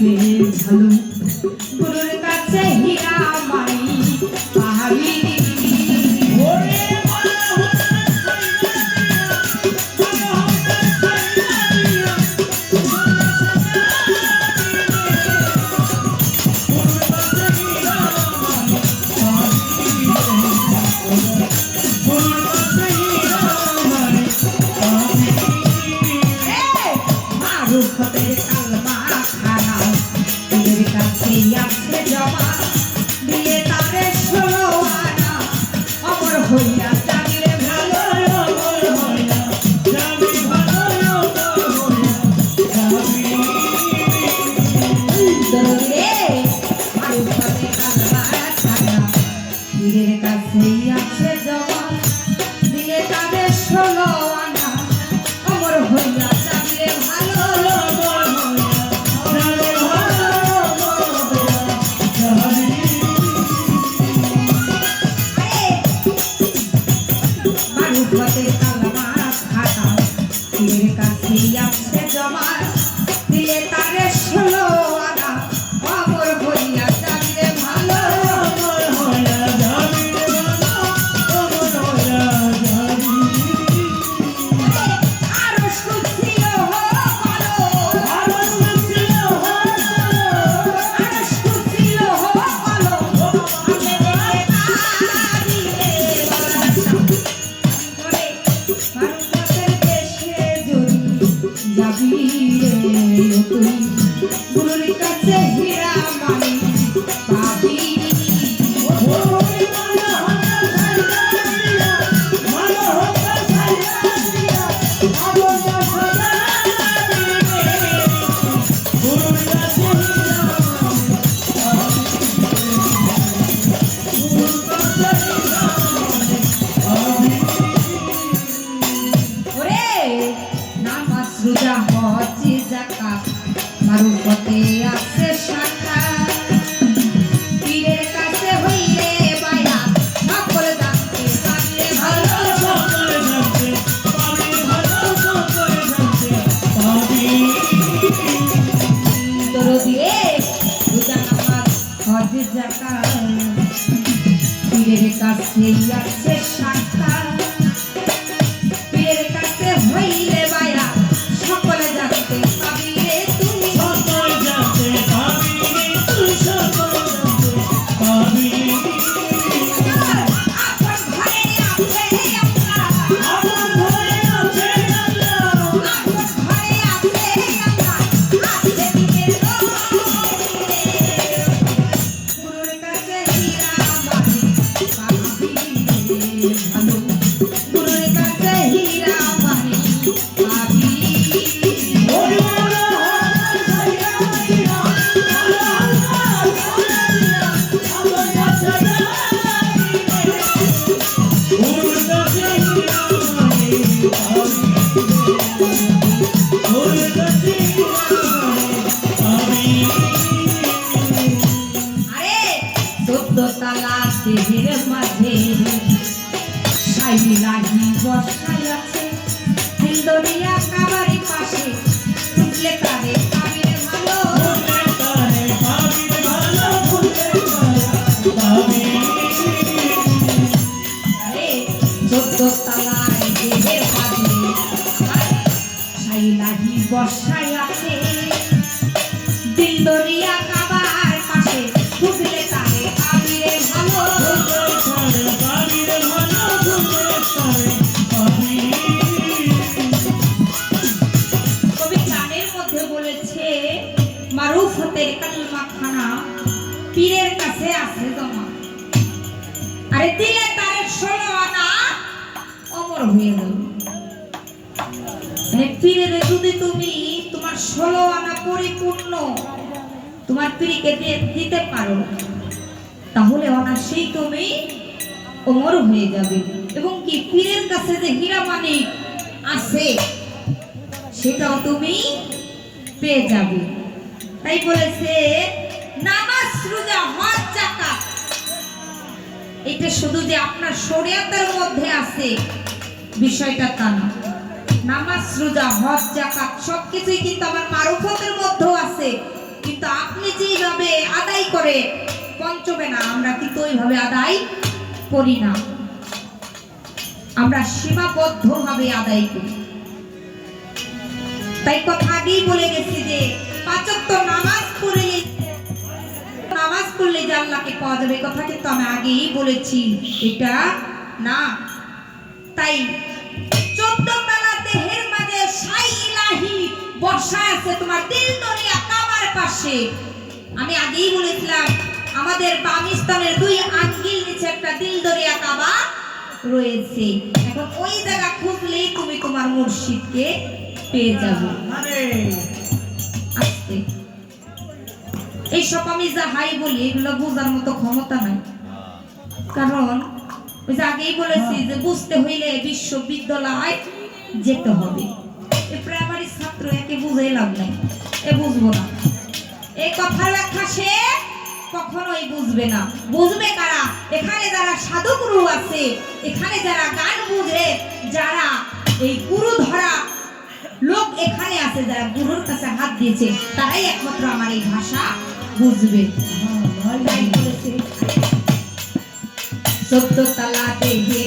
কাছে ঝালু গুরুর কাছে হীরা মানি পাহাড়ি মারুফতে আছে শাখা পীরের কাছে হইলে বায়া সকল জানতে পারলে ভালো সকল জানতে পারলে ভালো সকল জানতে পাবি তোর দিয়ে রোজা নামাজ হজ যাকাত পীরের কাছে আছে শাখা পীরের কাছে হইলে বায়া সকল জানতে পাবি দেহের মাঝে সাইলাহি বসাই আছে হিন্দরিয়া কাবারি পাশে উঠলে কারে পাবির ভালো কারে পাবির ভালো উঠলে পাবি আরে 14 তলায় দেহের মাঝে সাইলাহি বসাই আছে হিন্দরিয়া কাবার পাশে উঠলে কারে পাবির ভালো মারুফতের কালমা খানা পীরের কাছে আছে জমা আরে দিলে তার 16 আনা অমর হয়ে গেল পীরের যদি তুমি তোমার 16 আনা পরিপূর্ণ তোমার পীরকে দিতে পারো তাহলে অনায়াসেই তুমি অমর হয়ে যাবে এবং কি পীরের কাছে যে হীরা মানিক আছে সেটাও তুমি পেয়ে যাবে তাই বলেছে নামাজ রোজা হজ যাকাত এটা শুধু যে আপনার শরীয়তের মধ্যে আছে বিষয়টা তা না নামাজ রোজা হজ যাকাত সবকিছুই কিন্তু আমার মারুফতের মধ্যে আছে কিন্তু আদায় করে পঞ্চমেনা, আমরা কিন্তু ওইভাবে আদায় করি না, আমরা সীমাবদ্ধভাবে আদায় করি। তাই কথা আগেই বলে গেছি যে 5 ওয়াক্ত নামাজ পড়লে যে আল্লাহকে পাওয়া যাবে, কথা কিন্তু আমি আগেই বলেছি, এটা না। তাই 14 তলা দেহের মাঝে সাই ইলাহি বর্ষা আছে তোমার দিল দরিয়া কাবার পাশে। আমি আগেই বলেছিলাম আমাদের বামিস্তানের 2 আঙ্গুল নিচে একটা দিল দরিয়া কাবা রয়েছে। এখন ওই জায়গা খুঁজলেই তুমি তোমার মুর্শিদকে পেয়ে যাবে। আস্তে এইসব আমি যা হাই বলি এগুলো বোঝার মতো ক্ষমতা নাই, কারণ ওই যে আগেই বলেছি যে বুঝতে হইলে বিশ্ববিদ্যালয় যেতে হবে। এই প্রাইমারি ছাত্র একে বুঝে লাভ নাই, এ বুঝবো না, এই কথার ব্যাখ্যা সে কখনোই বুঝবে না। বুঝবে কারা? এখানে যারা সাধু গুরু আছে, এখানে যারা গান বুঝে, যারা এই গুরু ধরা লোক এখানে আছে, যারা গুরুর কাছে হাত দিয়েছে, তারাই একমাত্র আমার এই ভাষা বুঝবে। তাই বলেছে 14 তলা দেহে